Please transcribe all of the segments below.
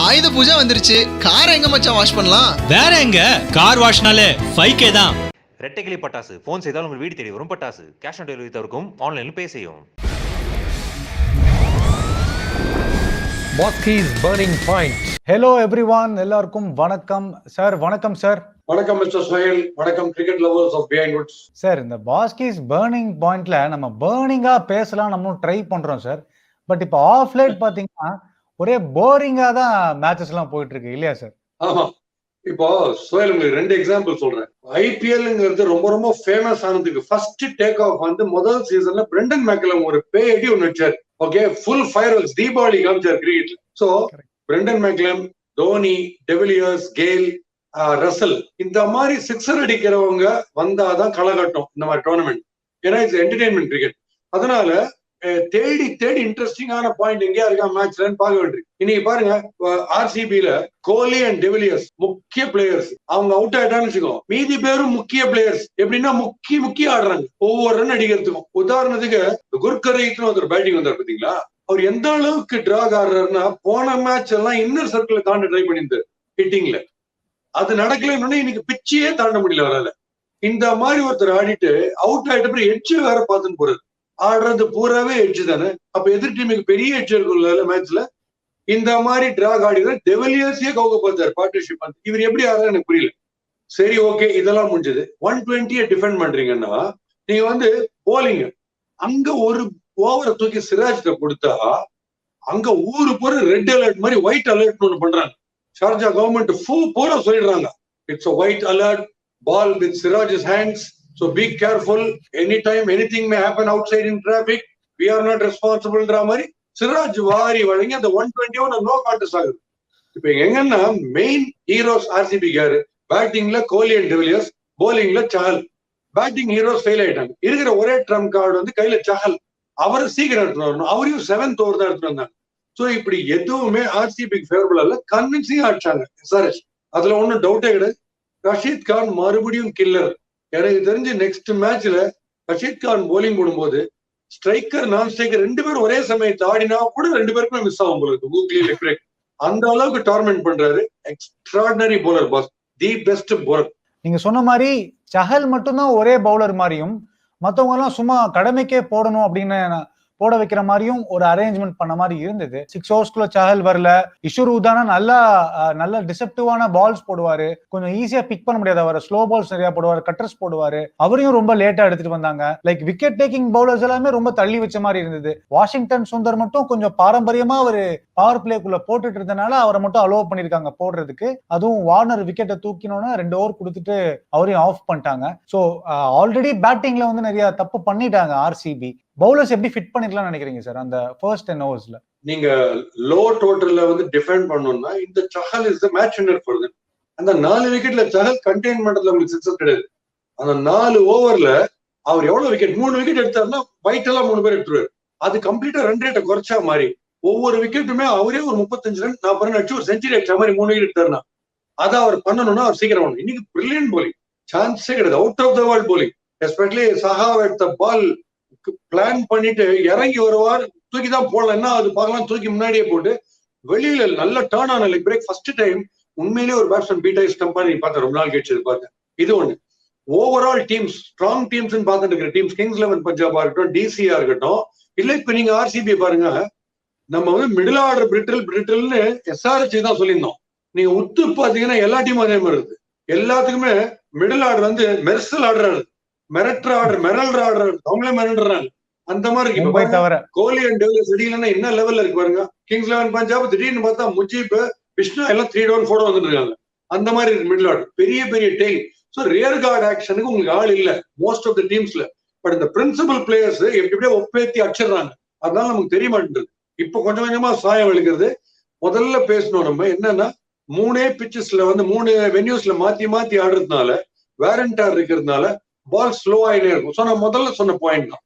ஆயுத பூஜை வந்துருச்சு. கார் எங்க மச்சான் வாஷ் பண்ணலாம்? வேற எங்க, கார் வாஷ்னாலே 5K தான். ரெட்டைக்கிளி பட்டாசு போன் செய்தால் உங்கள் வீடு தேடி வரும் பட்டாசு. கேஷ் ஆன் டெலிவரி தவிர்க்கும், ஆன்லைனில் பே செய்யும். Boski's Burning Point. Hello everyone, எல்லாருக்கும் வணக்கம் சார். வணக்கம் சார். வணக்கம் மிஸ்டர் சுஹேல். வணக்கம் கிரிக்கெட் லவர்ஸ் ஆஃப் பிஹைண்ட் வுட்ஸ். சார், இந்த பாஸ்கிஸ் பர்னிங் பாயிண்ட்ல நம்ம பர்னிங்கா பேசலாம் நம்ம ட்ரை பண்றோம் சார். பட் இப்போ ஆஃப் லைட் பாத்தீங்கன்னா ஒரே போரிங்கா தான் மேட்சஸ் எல்லாம் போயிட்டு இருக்கு இல்லையா சார்? ஆமா, இப்போ சுஹேல் உங்களுக்கு 2 எக்ஸாம்பிள் சொல்றேன். ஐபிஎல்ங்கிறது ரொம்ப ரொம்ப ஃபேமஸ் ஆனதுக்கு ஃபர்ஸ்ட் டேக் ஆஃப் வந்து முதல் சீசன்ல பிரெண்டன் மேக்கலம் ஒரு பேடி ஒன்று வச்சார். Okay, full fireworks Deepavali காமிச்சார் கிரிக்கெட்ல. So Brendon McCullum, Dhoni, de Villiers, Gayle, Russell இந்த மாதிரி சிக்ஸர் அடிக்கிறவங்க வந்தாதான் களகட்டும் இந்த மாதிரி டோர்னமெண்ட். ஏன்னா இது என்டர்டைன்மெண்ட் கிரிக்கெட். அதனால தேடி தேடி இன்ட்ரெஸ்டிங்கான பாயிண்ட் எங்கேயா இருக்கா மேட்ச்ல பார்க்க வேண்டியது. இன்னைக்கு பாருங்க, ஆர்சிபில கோலி அண்ட் டெவிலியர்ஸ் முக்கிய பிளேயர்ஸ். அவங்க அவுட் ஆயிட்டான்னு வச்சுக்கோ, மீதி பேரும் முக்கிய பிளேயர்ஸ். எப்படின்னா முக்கிய ஆடுறாங்க ஒவ்வொரு ரன் அடிக்கிறதுக்கும். உதாரணத்துக்கு குர்கரேத்னு ஒருத்தர் பேட்டிங் வந்தார் பாத்தீங்களா, அவர் எந்த அளவுக்கு டிராக் ஆடுறாருன்னா போன மேட்ச் எல்லாம் இன்னர் சர்க்கிள் தாண்ட ட்ரை பண்ணியிருந்தார் ஹிட்டிங்ல. அது நடக்கலன்னு இன்னைக்கு பிச்சையே தாண்ட முடியல அவரால். இந்த மாதிரி ஒருத்தர் ஆடிட்டு அவுட் ஆயிட்ட அப்புறம் எட்ஜ் வேற பார்த்துன்னு போறது. ஆடுறது பூராவே எட்ஜ் தானே. அப்ப எதிர் டீமுக்கு பெரிய எட்ஜ் இருக்குல்ல மேட்ச்ல. இந்த மாதிரி டிராக் ஆடிதான் டெவிலியர்ஸே கவுக்க பார்த்தாரு பார்ட்னர்ஷிப். இவர் எப்படி ஆடுறது எனக்கு புரியல. சரி, ஓகே, இதெல்லாம் முடிஞ்சது. 120 டிஃபெண்ட் பண்றீங்கன்னா நீங்க வந்து போலிங் அங்க ஒரு ஓவரை தூக்கி சிராஜ்கிட்ட கொடுத்தா அங்க ஊரு பூரா ரெட் அலர்ட் மாதிரி ஒயிட் அலர்ட் ஒண்ணு பண்றாங்க. ஷார்ஜா கவர்மெண்ட் பூரா சொல்லிடுறாங்க, it's a white alert, ball with Siraj's hands, so be careful, anytime anything may happen outside in traffic, we are not responsible ன்ற மாதிரி சிராஜ் வாரி வழங்கி அந்த 121 நோ கான்டெஸ்ட் ஆகுது. இப்ப எங்கன்னா மெயின் ஹீரோஸ் ஆர்சிபி யாரு? பேட்டிங்ல கோலி அண்ட் டெவிலியர்ஸ், போலிங்ல சஹல். பேட்டிங் ஹீரோஸ் ஃபெயில் ஆயிட்டாங்க. இருக்கிற ஒரே ட்ரம்ப் கார்டு வந்து கையில சஹல். அவரை சீக்கிரம் எடுத்துட்டு வரணும். அவரையும் 7th ஓவர் தான் எடுத்துட்டு வந்தாங்க. சோ இப்படி எதுவுமே ஆர்சிபிக்கு ஃபேவரபிள் அல்ல. கன்வின்சிங்கா அடிச்சாங்க எஸ்ஆர்எச். அதுல ஒன்னும் டவுட்டே கிடையாது. ரஷீத் கான் மறுபடியும் கில்லர். எனக்கு தெரிஞ்சு நெக்ஸ்ட் மேட்ச்ல ரஷீத் கான் போலிங் போடும்போது ஸ்ட்ரைக்கர் நான் ஸ்ட்ரைக்கர் 2 பேரும் ஒரே சமயத்தை ஆடினா கூட 2 பேருக்குமே மிஸ் ஆகும் போல இருக்கு. ஊக்லி லெக் பிரேக் அந்த அளவுக்கு டார்மெண்ட் பண்றாரு. Extraordinary bowler boss, the best bowler. நீங்க சொன்ன மாதிரி சஹல் மட்டும்தான் ஒரே பவுலர் மாதிரியும் மத்தவங்க எல்லாம் சும்மா கடமைக்கே போடணும் அப்படின்னு போட வைக்கிற மாதிரியும் ஒரு அரேஞ்ச்மெண்ட் பண்ண மாதிரி இருந்தது. 6 ஓவர்ஸ்குள்ள சஹல் வரல. இஷுரு தானே நல்ல டிசெப்டிவான பால்ஸ் போடுவாரு. கொஞ்சம் ஈஸியா பிக் பண்ண முடியாது. அவர் ஸ்லோ பால்ஸ் நிறைய போடுவாரு, கட்டர்ஸ் போடுவாரு. அவரையும் ரொம்ப லேட்டா எடுத்துட்டு வந்தாங்க. லைக் விக்கெட் டேக்கிங் பவுலர்ஸ் எல்லாமே ரொம்ப தள்ளி வச்ச மாதிரி இருந்தது. வாஷிங்டன் சுந்தர் மட்டும் கொஞ்சம் பாரம்பரியமா அவரு பவர் பிளேக்குள்ள போட்டுட்டு இருந்தனால அவரை மட்டும் அலோவ் பண்ணிருக்காங்க போடுறதுக்கு. அதுவும் வார்னர் விக்கெட்டை தூக்கினோன்னா 2 ஓவர் கொடுத்துட்டு அவரையும் ஆஃப் பண்ணிட்டாங்க. சோ ஆல்ரெடி பேட்டிங்ல வந்து நிறைய தப்பு பண்ணிட்டாங்க ஆர்சிபி. பவுலர்ஸ் எப்படி ஃபிட் பண்ணிக்கலாம் நினைக்கிறீங்க சார் அந்த ஃபர்ஸ்ட் 10 ஓவர்ஸ்ல? நீங்க லோ டோட்டல்ல வந்து டிஃபெண்ட் பண்ணணும்னா இந்த Chahal is the match winner for them. அந்த 4 விக்கெட்ல சஹல் கண்டெயின் பண்றதுல உங்களுக்கு சிக்ஸஸ் கிடையாது. அந்த 4 ஓவர்ல அவர் எவ்வளவு விக்கெட் 3 விக்கெட் எடுத்தாருன்னா வைட் எல்லாம் 3 பேர் எடுத்துருவாரு. அது கம்ப்ளீட்டா ரன் ரேட்டை குறைச்சா மாதிரி ஒவ்வொரு விக்கெட்டுமே அவரே ஒரு 35 ரன் 40 ரன் அடிச்சு ஒரு செஞ்சுரி அடிச்ச மாதிரி 3 விக்கெட் எடுத்தாருன்னா அதை அவர் பண்ணணும்னா அவர் சீக்கிரம் பண்ணணும். இன்னைக்கு பிரில்லியன்ட் போலிங், சான்ஸே கிடையாது. Out of the world bowling. Especially சஹாவ் எடுத்த பால் பிளான் பண்ணிட்டு இறங்கி வருவார், தூக்கி தான் போடலன்னா அது பார்க்கலாம், தூக்கி முன்னாடியே போட்டு வெளியில நல்ல டர்ன் ஆன லெக் பிரேக். ஃபர்ஸ்ட் டைம் உண்மையிலேயே ஒரு பேட்ஸ்மேன் பீட் ஆகி ஸ்டம்ப் பண்ணி பார்த்தேன். ரொம்ப நாள் கழிச்சு பார்த்தேன். இது ஒண்ணு. ஓவரால் டீம்ஸ் ஸ்ட்ராங் டீம்ஸ் பார்த்துட்டு இருக்கிற டீம்ஸ் கிங்ஸ் 11 பஞ்சாபா இருக்கட்டும், டிசியா இருக்கட்டும், இல்ல இப்ப நீங்க ஆர்சிபி பாருங்க, நம்ம வந்து மிடில் ஆர்டர் பிரிட்டில்னு எஸ்ஆர்எச் தான் சொல்லியிருந்தோம். நீங்க உத்து பாத்தீங்கன்னா எல்லா டீமும் அதே மாதிரி இருக்கு. எல்லாத்துக்குமே மிடில் ஆர்டர் வந்து மெர்சல் ஆடுறாரு, மிரட்டுற ஆர்டர், மிரல்ற ஆர்டர், அவங்களே மிரண்டுறாங்க. அந்த மாதிரி இருக்கு. கோலி அண்ட் டெவிலியர்ஸ் அடிக்கலன்னா என்ன லெவல்ல இருக்கு பாருங்க. கிங்ஸ் 11 பஞ்சாப் திடீர்னு பார்த்தா முஜீப், விஷ்ணு எல்லாம் 3 down 4 வந்துட்டு இருக்காங்க. அந்த மாதிரி இருக்கு மிடில் ஆர்டர். பெரிய பெரிய டெய்ல். ஸோ ரியர் கார்டு ஆக்ஷனுக்கு உங்களுக்கு ஆள் இல்ல மோஸ்ட் ஆஃப் த டீம்ஸ்ல. பட் இந்த பிரின்சிபல் பிளேயர்ஸ் எப்படியே ஒப்பேத்தி அடிச்சிடுறாங்க. அதனால நமக்கு தெரிய மாட்டேங்குது. இப்போ கொஞ்சம் கொஞ்சமா சாயம் அளிக்கிறது. முதல்ல பேசணும் நம்ம என்னன்னா 3 பிச்சஸ்ல வந்து 3 வென்யூஸ்ல மாத்தி மாத்தி ஆடுறதுனால வேரண்டார் இருக்கிறதுனால பால் ஸ்லோ ஆயினே இருக்கும். ஸோ நான் முதல்ல சொன்ன பாயிண்ட் தான்.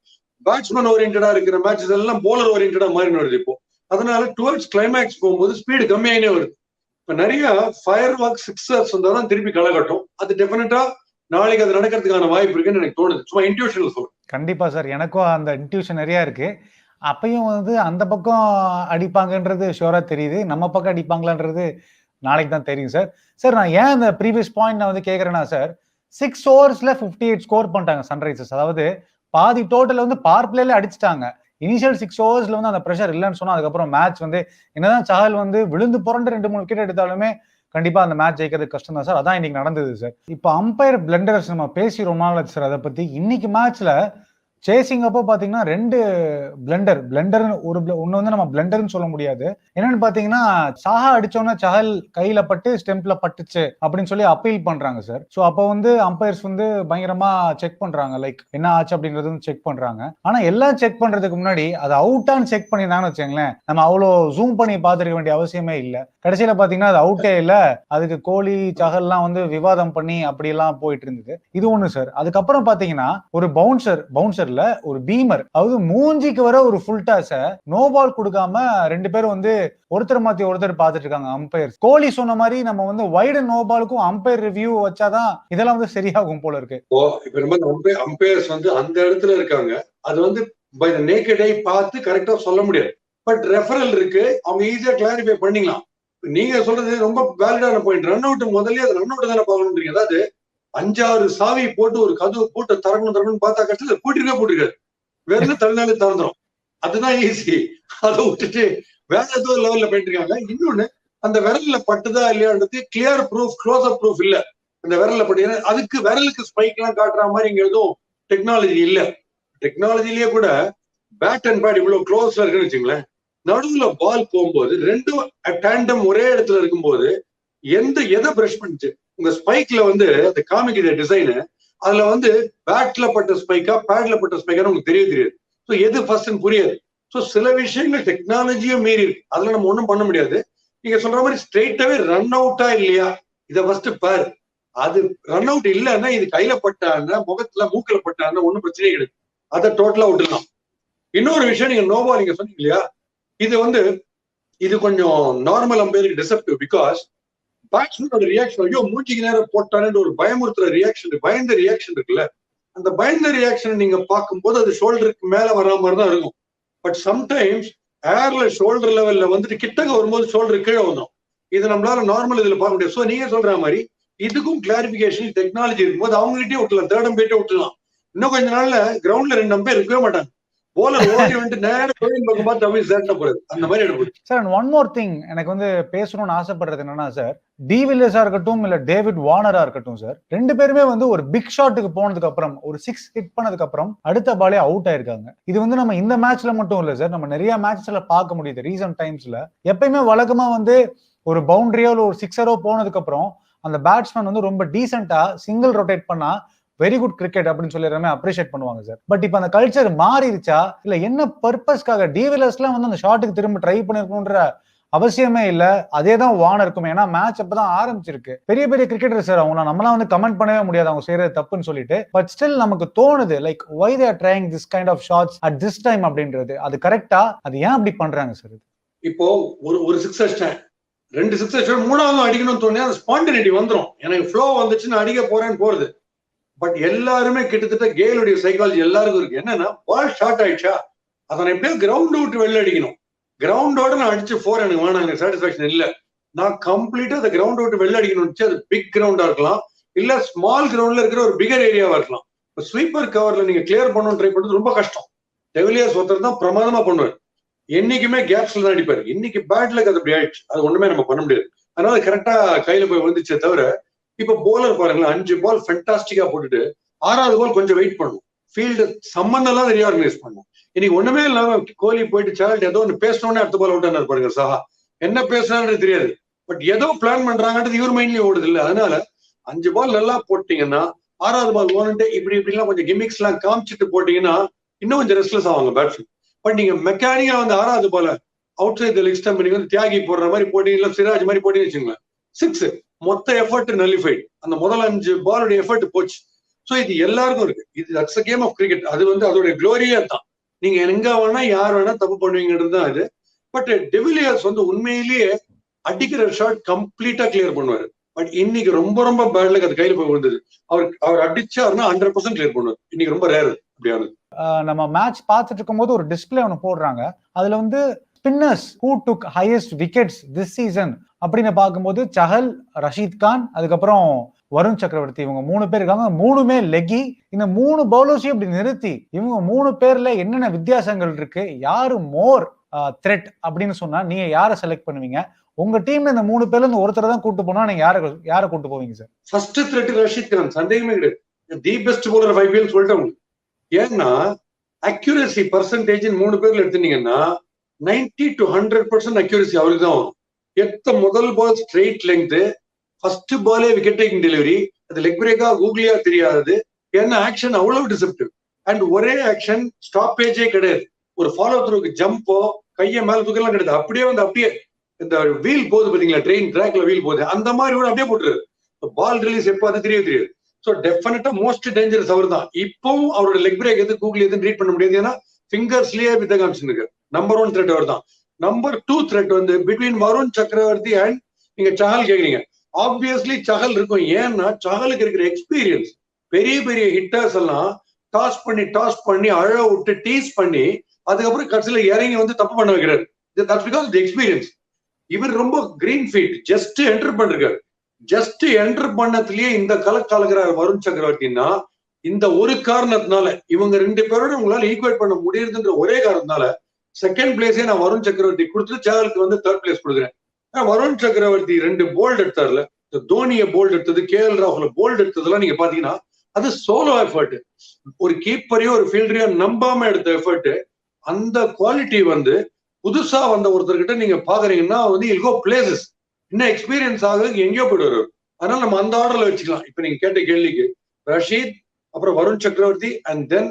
பேட்ஸ்மேன் ஓரியன்டா இருக்கிற மேட்சஸ் எல்லாம் போலர் ஓரியன்டா மாறி வருது இப்போ. அதனால டுவர்ட்ஸ் கிளைமேக்ஸ் போகும்போது ஸ்பீடு கம்மியாயினே வருது. இப்ப நிறைய ஃபயர் ஒர்க் சிக்ஸர்ஸ் வந்தாதான் திருப்பி களகட்டும். அது டெஃபினட்டா நாளைக்கு அது நடக்கிறதுக்கான வாய்ப்பு இருக்குன்னு எனக்கு தோணுது. சும்மா இன்ட்யூஷன் சொல்றேன். கண்டிப்பா சார், எனக்கும் அந்த இன்ட்யூஷன் நிறைய இருக்கு. அப்பயும் வந்து அந்த பக்கம் அடிப்பாங்கன்றது ஷுவரா தெரியுது, நம்ம பக்கம் அடிப்பாங்களான்றது நாளைக்கு தான் தெரியும் சார். சார் நான் ஏன் இந்த ப்ரீவியஸ் பாயிண்ட் நான் வந்து கேட்கறேன்னா சார், 6 ஓவர்ஸ்ல 58 ஸ்கோர் பண்ணிட்டாங்க சன்ரைசர்ஸ். அதாவது பாதி டோட்டல் வந்து பவர் பிளேல அடிச்சிட்டாங்க. இனிஷியல் 6 ஓவர்ஸ்ல வந்து அந்த பிரஷர் இல்லைன்னு சொன்னா அதுக்கப்புறம் மேட்ச் வந்து என்னதான் சஹல் வந்து விழுந்து புரண்டு 2-3 விக்கெட் எடுத்தாலுமே கண்டிப்பா அந்த மேட்ச் ஜெயிக்கிறது கஷ்டம் தான் சார். அதான் இன்னைக்கு நடந்தது சார். இப்போ அம்பையர் பிளண்டர்ஸ் நம்ம பேசி ரொம்ப நாள் சார் அதை பத்தி. இன்னைக்கு மேட்ச்ல சேசிங் அப்போ பாத்தீங்கன்னா 2 பிளண்டர் ஒன்னு வந்து நம்ம பிளண்டர்னு சொல்ல முடியாது. என்னன்னு பாத்தீங்கன்னா சாஹா அடிச்சோன்னா சஹல் கையில பட்டு ஸ்டெம்ப்ல பட்டுச்சு அப்படின்னு சொல்லி அப்பீல் பண்றாங்க சார். சோ அப்போ வந்து அம்பையர்ஸ் வந்து பயங்கரமா செக் பண்றாங்க, லைக் என்ன ஆச்சு அப்படின்றது செக் பண்றாங்க. ஆனா எல்லாம் செக் பண்றதுக்கு முன்னாடி அது அவுட்டான்னு செக் பண்ணிருந்தாங்கன்னு வச்சுங்களேன், நம்ம அவ்வளவு ஜூம் பண்ணி பாத்துருக்க வேண்டிய அவசியமே இல்ல. கடைசியில பாத்தீங்கன்னா அது அவுட்டே இல்ல, அதுக்கு கோலி சஹல்லாம் வந்து விவாதம் பண்ணி அப்படி எல்லாம் போயிட்டு இருந்தது. இது ஒண்ணு சார். அதுக்கப்புறம் பாத்தீங்கன்னா ஒரு பவுன்சர்ல ஒரு பீமர், அதாவது மூஞ்சிக்கு வர ஒரு ஃபுல் டாஸ நோ பால் கொடுக்காம 2 பேரும் வந்து ஒருத்தர் மாத்தி ஒருத்தர் பாத்துட்டு இருக்காங்க அம்பையர். கோலி சொன்ன மாதிரி நம்ம வந்து வைடு நோ பாலுக்கும் அம்பையர் ரிவ்யூ வச்சாதான் இதெல்லாம் வந்து சரியாகும் போல இருக்கு. இப்ப ரொம்ப அம்பையர்ஸ் வந்து அந்த இடத்துல இருக்காங்க, அது வந்து பை தி நேக்கட் ஐ பார்த்து கரெக்டா சொல்ல முடியாது. பட் ரெஃபரல் இருக்கு, அவங்க ஈஸியா கிளாரிஃபை பண்ணிக்கலாம். நீங்க சொல்றது ரொம்ப வேலிடான பாயிண்ட். ரன் அவுட் முதல்ல அது ரன் அவுட் தானே பார்க்கணும். அதாவது 5-6 சாவி போட்டு ஒரு கதவு போட்டு திறக்கணும்னு பார்த்தா கஷ்டம், போட்டிருக்காது, வெறும் தள்ளினாலே திறந்துரும். அதுதான் ஈஸி. அதை விட்டுட்டு வேற ஏதோ லெவல்ல போயிட்டு இருக்காங்க. இன்னொன்னு, அந்த விரல்ல பட்டுதா இல்லையான்றது clear proof, close up proof இல்ல. அந்த விரல்ல பட்டு அதுக்கு விரலுக்கு ஸ்பைக் எல்லாம் காட்டுற மாதிரி இங்க எதுவும் டெக்னாலஜி இல்ல. டெக்னாலஜிலேயே கூட பேட் அண்ட் பேட் இவ்வளவு க்ளோஸ்ல இருக்குன்னு வச்சுங்களேன், நடுவுல பால் போகும்போது 2 டேண்டம் ஒரே இடத்துல இருக்கும்போது எதை பிரஷ் பண்ணிச்சு, உங்க ஸ்பைக்ல வந்து அது காமிக்கிற டிசைனு, அதுல வந்து பேட்ல பட்ட ஸ்பைக்கா பேட்ல பட்ட ஸ்பைக்கா உங்களுக்கு தெரியாது. ஸோ எது ஃபர்ஸ்ட்னு புரியாது. ஸோ சில விஷயங்கள் டெக்னாலஜியும் மீறி இருக்கு, அதுல நம்ம ஒண்ணும் பண்ண முடியாது. நீங்க சொல்ற மாதிரி ஸ்ட்ரெயிட்டாவே ரன் அவுட்டா இல்லையா இதை ஃபர்ஸ்ட் பாரு. அது ரன் அவுட் இல்லைன்னா இது கையில பட்டான்னா முகத்துல மூக்கில பட்டான்னா ஒன்னும் பிரச்சனையே கிடையாது, அதை டோட்டலா விட்டுலாம். இன்னொரு விஷயம், நீங்க நோபா நீங்க சொன்னீங்க இல்லையா, இது கொஞ்சம் நார்மல் அம்பையருக்கு டிசப்டிவ். பிகாஸ் பேட்ஸ்மேனோட ரியாக்ஷன், ஐயோ மூஞ்சிக்கு நேரம் போட்டானு ஒரு பயமுறுத்துற ரியாக்ஷன், பயந்த ரியாக்ஷன் இருக்குல்ல, அந்த பயந்த ரியாக்ஷன் நீங்க பார்க்கும்போது அது ஷோல்டருக்கு மேல வரா மாதிரி தான் இருக்கும். பட் சம்டைம்ஸ் ஏர்ல ஷோல்டர் லெவல்ல வந்துட்டு கிட்டக்க வரும்போது ஷோல்டர் கீழே வந்துடும். இது நம்மளால நார்மல் இதுல பார்க்க முடியாது. ஸோ நீங்க சொல்ற மாதிரி இதுக்கும் கிளாரிபிகேஷன் டெக்னாலஜி இருக்கும்போது அவங்ககிட்டயே விட்டுலாம், தேர்ட் அம்பையர்ட்டே விட்டுலாம். இன்னும் கொஞ்ச நாள்ல கிரவுண்ட்ல 2 அம்பையர் இருக்கவே மாட்டாங்க. சார் ஒன் மோர் திங் எனக்கு வந்து பேசணும்னு ஆசைப்படுறது என்னன்னா சார், டிவில்லியர்ஸா இருக்கட்டும் இல்ல டேவிட் வார்னரா இருக்கட்டும் சார், 2 பேருமே வந்து ஒரு பிக் ஷாட்டுக்கு போனதுக்கு அப்புறம் ஒரு 6 ஹிட் பண்ணதுக்கு அப்புறம் அடுத்த பாலே அவுட் ஆயிருக்காங்க. இது வந்து நம்ம இந்த மேட்ச்ல மட்டும் இல்ல சார், நம்ம நிறைய மேட்ச்ல பார்க்க முடியுது ரீசன்ட் டைம்ஸ்ல. எப்பயுமே வழக்கமா வந்து ஒரு பவுண்டரியோ ஒரு 6-ஓ போனதுக்கு அப்புறம் அந்த பேட்ஸ்மேன் வந்து ரொம்ப டீசென்டா சிங்கிள் ரொட்டேட் பண்ணா வெரி குட் கிரிக்கெட் அப்படின்னு சொல்லி எல்லாமே அப்ரிஷியேட் பண்ணுவாங்க சார். பட் இப்ப அந்த கல்ச்சர் மாறிடுச்சா இல்ல என்ன பர்பஸ்க்காக? டிவிலியர்ஸ்லாம் வந்து அந்த ஷாட்டுக்கு திரும்ப ட்ரை பண்ணிருக்கணும்ன்ற அவசியமே இல்ல, அதேதான் வார்னருக்கும். ஏன்னா மேட்ச் அப்பதான் ஆரம்பிச்சிருக்கு. பெரிய பெரிய கிரிக்கெட்டர் சார், அவங்க நம்மளாம் வந்து கமெண்ட் பண்ணவே முடியாது அவங்க செய்யறது தப்புன்னு சொல்லிட்டு. பட் ஸ்டில் நமக்கு தோணுது like why they are trying this kind of shots at this time அப்படின்றது. அது கரெக்டா? அது ஏன் அப்படி பண்றாங்க சார்? இப்போ ஒரு 6 அடிச்சேன், 2 6 அடிச்சேன், 3வது அடிக்கணும்னு தோணுது, அந்த ஸ்பான்டினிட்டி வந்துடும். எனக்கு ஃப்ளோ வந்துச்சுன்னு அடிக்க போறேன்னு போறது. பட் எல்லாருமே கிட்டத்தட்ட கேலுடைய சைக்காலஜி எல்லாருக்கும் இருக்கு. என்னன்னா பால் ஷார்ட் ஆயிடுச்சா அதை எப்படியோ கிரவுண்ட் விட்டு வெளில அடிக்கணும். கிரவுண்டோட நான் அடிச்சு 4 எனக்கு வேணாங்க, சாட்டிஸ்பாக்சன் இல்ல. நான் கம்ப்ளீட்டா அந்த கிரவுண்ட் விட்டு வெளில அடிக்கணும். அது பிக் கிரவுண்டா இருக்கலாம், இல்ல ஸ்மால் கிரவுண்ட்ல இருக்கிற ஒரு பிகர் ஏரியாவா இருக்கலாம். ஸ்வீப்பர் கவர்ல நீங்க கிளியர் பண்ணணும் ட்ரை பண்றது ரொம்ப கஷ்டம். டெவிலியர்ஸ் ஒருத்தர் தான் பிரமாதமா பண்ணுவார், என்னைக்குமே கேப்ஸ்ல தான் அடிப்பாரு. இன்னைக்கு பேட்ல அது அப்படி ஆயிடுச்சு, அது ஒண்ணுமே நம்ம பண்ண முடியாது. அதனால கரெக்டா கையில போய் வந்துச்சே தவிர, இப்ப போலர் பாருங்களேன், 5 பால் ஃபென்டாஸ்டிக்கா போட்டுட்டு 6வது பால் கொஞ்சம் வெயிட் பண்ணும், ஃபீல்டு சம்மந்தெல்லாம் ரீஆர்கனைஸ் பண்ணும். இன்னைக்கு ஒண்ணுமே இல்லாம கோலி போயிட்டு சால்ட் ஏதோ ஒன்று பேசணும்னே அடுத்த பால் அவுட் ஆனார் பாருங்க. சாஹா என்ன பேசுறான்னு தெரியாது, பட் ஏதோ பிளான் பண்றாங்கன்றது இவர் மைண்ட்லயும் ஓடுது இல்ல. அதனால 5 பால் நல்லா போட்டீங்கன்னா 6வது பால் ஓனுட்டு இப்படிலாம் கொஞ்சம் கிமிக்ஸ் எல்லாம் காமிச்சிட்டு போட்டீங்கன்னா இன்னும் கொஞ்சம் ரெஸ்ட்லெஸ் ஆவாங்க பேட்ஸ்மேன். பட் நீங்க மெக்கானிக்கா வந்து 6வது பால அவுட் சைட் லெக் ஸ்டம்ப் நீங்க வந்து தியாகி போடுற மாதிரி போட்டீங்க, சிராஜ் மாதிரி போட்டீங்கன்னு வச்சுங்களேன், 6 மொத்த எஃபர்ட் நலிஃபைட். அந்த முதல் 5 பாலுடைய எஃபர்ட் போச்சு. சோ இது எல்லாருக்கும் இருக்கு. இது தட்ஸ் கேம் ஆஃப் கிரிக்கெட். அது வந்து அதோட குளோரியா தான். நீங்க எங்க வேணா யார் வேணா தப்பு பண்ணுவீங்கன்றது தான் இது. பட் டெவிலியர்ஸ் வந்து உண்மையிலேயே அடிக்கிற ஷாட் கம்ப்ளீட்டா கிளியர் பண்ணுவாரு. பட் இன்னைக்கு ரொம்ப ரொம்ப பேட்ல அது கையில போய் வந்தது. அவர் அடிச்சாருன்னா 100% கிளியர் பண்ணுவார். இன்னைக்கு ரொம்ப ரேர் அப்படியானது. நம்ம மேட்ச் பார்த்துட்டு இருக்கும்போது ஒரு டிஸ்பிளே ஒன்று போடுறாங்க. அதுல வந்து spinners who took highest wickets this season அப்படின்னு பார்க்கும்போது சஹல், ரஷீத் கான், அதுக்கப்புறம் வருண் சக்கரவர்த்தி, இவங்க 3 பேர் இருக்காங்க. 3மே லெக்கி. இந்த 3 பவுலர்ஸையும் இப்படி நிறுத்தி இவங்க 3 பேர்ல என்னென்ன வித்தியாசங்கள் இருக்கு, யாரு மோர் த்ரெட் அப்படின்னு சொன்னா நீங்க யாரை செலக்ட் பண்ணுவீங்க? உங்க டீம்ல இந்த 3 பேர்ல இருந்து ஒருத்தர் தான் கூட்டு போனா நீங்க யாரை கூட்டு போவீங்க sir? First threat Rashid Khan, சந்தேகமே கிடையாது. The best bowler of IPL சொல்லிட்டேன். ஏன்னா அக்யூரசி பர்சன்டேஜ் 3 பேர்ல எடுத்துட்டீங்கன்னா 90 to 100% அக்யூரசி அவருக்கு தான் வரும். முதல் பால் ஸ்ட்ரெயிட் லெங்த், ஃபர்ஸ்ட் பாலே விக்கெட் டேக்கிங் டெலிவரி, அது லெக் பிரேக்கா கூகுளியா தெரியாது. ஏன்னா ஆக்ஷன் அவ்வளவு டிசப்டிவ். அண்ட் ஒரே ஆக்ஷன் ஸ்டாப்பேஜே கிடையாது. ஒரு ஃபாலோ த்ரூக்கு ஜம்போ கையை மேல தூக்கலாம் கிடையாது. அப்படியே இந்த வீல் போகுது பாத்தீங்களா, ட்ரெயின் ட்ராக்ல வீல் போகுது, அந்த மாதிரி கூட அப்படியே போட்டுருது. பால் ரிலீஸ் எப்போ அது தெரியாது. ஸோ டெஃபினட்டா மோஸ்ட் டேஞ்சரஸ் அவர் தான். இப்பவும் அவரோட லெக் பிரேக் எது கூகுள் எதுன்னு ரீட் பண்ண முடியாது. ஏன்னா ஃபிங்கர்ஸ்லயே வித்த காமிச்சிருக்கு. நம்பர் 1 த்ரெட் அவர் தான். நம்பர் 2 த்ரெட் வந்து பிட்வீன் வருண் சக்கரவர்த்தி அண்ட் நீங்க சஹல் கேக்குறீங்க. ஆப்வியஸ்லி சஹல் இருக்கும். ஏன்னா சஹலுக்கு இருக்கிற எக்ஸ்பீரியன்ஸ். பெரிய பெரிய ஹிட்டர்ஸ் எல்லாம் டாஸ் பண்ணி அழ விட்டு டீஸ் பண்ணி அதுக்கப்புறம் கடைசியில இறங்கி வந்து தப்பு பண்ண வைக்கிறாரு. That's because the experience. இவர் ரொம்ப கிரீன் ஃபீட், ஜஸ்ட் என்டர் பண்ணிருக்காரு. ஜஸ்ட் என்டர் பண்ணதுலயே இந்த கலக்கிறார் வருண் சக்கரவர்த்தின்னா இந்த ஒரு காரணத்தினால, இவங்க 2 பேரோட உங்களால ஈக்குவேட் பண்ண முடியுதுன்ற ஒரே காரணத்தினால செகண்ட் பிளேஸே நான் வருண் சக்கரவர்த்தி கொடுத்துட்டு சஹலுக்கு வந்து 3rd பிளேஸ் கொடுக்குறேன். வருண் சக்கரவர்த்தி 2 போல்ட் எடுத்தார்ல, தோனியை போல்ட் எடுத்தது, KL ராகுல போல்ட் எடுத்ததெல்லாம் நீங்க பாத்தீங்கன்னா அது சோலோ எஃபர்ட். ஒரு கீப்பரையோ ஒரு ஃபீல்டரையோ நம்பாம எடுத்த எஃபர்ட். அந்த குவாலிட்டி வந்து புதுசா வந்த ஒருத்தர்கிட்ட நீங்க பாக்குறீங்கன்னா வந்து இல் கோ பிளேசஸ். இன்னும் எக்ஸ்பீரியன்ஸ் ஆக எங்கேயோ போயிட்டு வருவார். அதனால நம்ம அந்த ஆர்டர்ல வச்சுக்கலாம். இப்ப நீங்க கேட்ட கேள்விக்கு ரஷீத், அப்புறம் வருண் சக்கரவர்த்தி அண்ட் தென்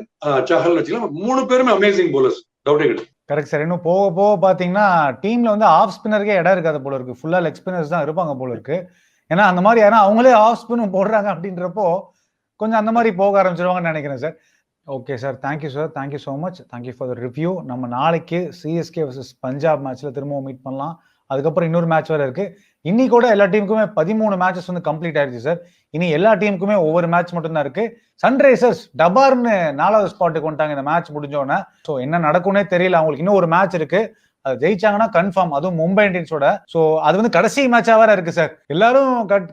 சஹல் வச்சுக்கலாம். 3 பேருமே அமேசிங் போலர்ஸ், டவுட்டே கிடையாது. Correct sir. இன்னும் போக போக பாத்தீங்கன்னா டீம்ல வந்து ஆஃப் ஸ்பின்னருக்கே இடம் இருக்காது போல இருக்கு. ஃபுல்லா லெக் ஸ்பின்னர்ஸ் தான் இருப்பாங்க போல இருக்கு. ஏன்னா அந்த மாதிரி யாரும் அவங்களே ஆஃப் ஸ்பின் போடுறாங்க அப்படின்றப்போ கொஞ்சம் அந்த மாதிரி போக ஆரம்பிச்சிருவாங்கன்னு நினைக்கிறேன் sir. Okay sir, thank you sir, thank you so much, thank you for the review. நம்ம நாளைக்கு CSK vs பஞ்சாப் மேட்ச்ல திரும்பவும் மீட் பண்ணலாம். அதுக்கப்புறம் இன்னொரு மேட்ச் வேற இருக்கு. இன்னைக்கு கூட எல்லா டீமுக்குமே 13 மேட்சஸ் வந்து கம்ப்ளீட் ஆயிடுச்சு சார். இனி எல்லா டீமுக்குமே ஒவ்வொரு மேட்ச் மட்டும் தான் இருக்கு. சன்ரைசர்ஸ் டபார்னு 4வது ஸ்பாட்டுக்கு வந்துட்டாங்க இந்த மேட்ச் முடிஞ்சோடனே. ஸோ என்ன நடக்கும்னே தெரியல. அவங்களுக்கு இன்னும் ஒரு மேட்ச் இருக்கு. அது ஜெயிச்சாங்கன்னா கன்ஃபார்ம், அதுவும் மும்பை இந்தியன்ஸோட. ஸோ அது வந்து கடைசி மேட்சா வேற இருக்கு சார். எல்லாரும்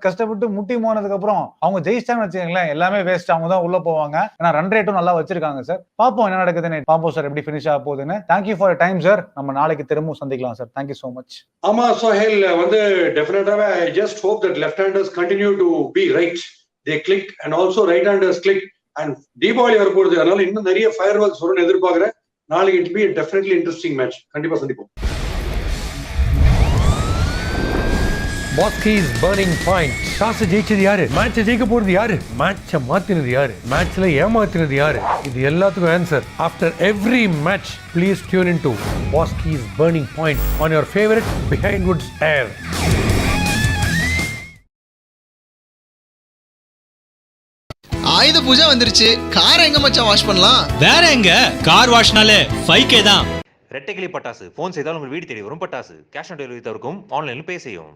கஷ்டப்பட்டு முட்டி போனதுக்கு அப்புறம் அவங்க ஜெயிச்சாங்கன்னு வச்சுக்கோங்களேன், எல்லாமே வேஸ்ட். அவங்க தான் உள்ள போவாங்க. ஏன்னா ரன் ரேட்டும் நல்லா வச்சிருக்காங்க சார். பார்ப்போம் என்ன நடக்குதுன்னு. பார்ப்போம் சார் எப்படி ஃபினிஷ் ஆக போகுதுன்னு. Thank you for time sir. நம்ம நாளைக்கு திரும்பவும் சந்திக்கலாம் சார். Thank you so much. ஆமா சோஹேல், வந்து டெஃபினட்டாவே I just hope that left handers continue to be right. They click and also right handers click. And Deepavali வரப்போகுது, அதனால இன்னும் நிறைய ஃபயர் ஒர்க்ஸ் வரும்னு எதிர்பார்க்கிறேன். நாளைக்கு it be definitely interesting match. கண்டிப்பா சந்திப்போம். Pass keys burning point. Toss ஜெயிச்சது யாரு? மேட்ச் ஜெயிக்க போறது யாரு? மேட்சை மாத்தினது யாரு? மேட்ச்ல ஏமாத்தினது யாரு? இது எல்லாத்துக்கும் answer after every match. Please tune in to pass keys burning point on your favourite Behindwoods air. Ayudha Puja வந்துருச்சு. காரை எங்க மச்சான் வாஷ் பண்ணலாம்? வேற எங்க, கார் வாஷ்னாலே 5K தான். ரெட்டைக்கிளி பட்டாசு, போன் செய்தால் உங்கள் வீடு தேடி வரும் பட்டாசு. கேஷ் ஆன் டெலிவரி தவிர்க்கும் ஆன்லைனில் பே செய்யும்.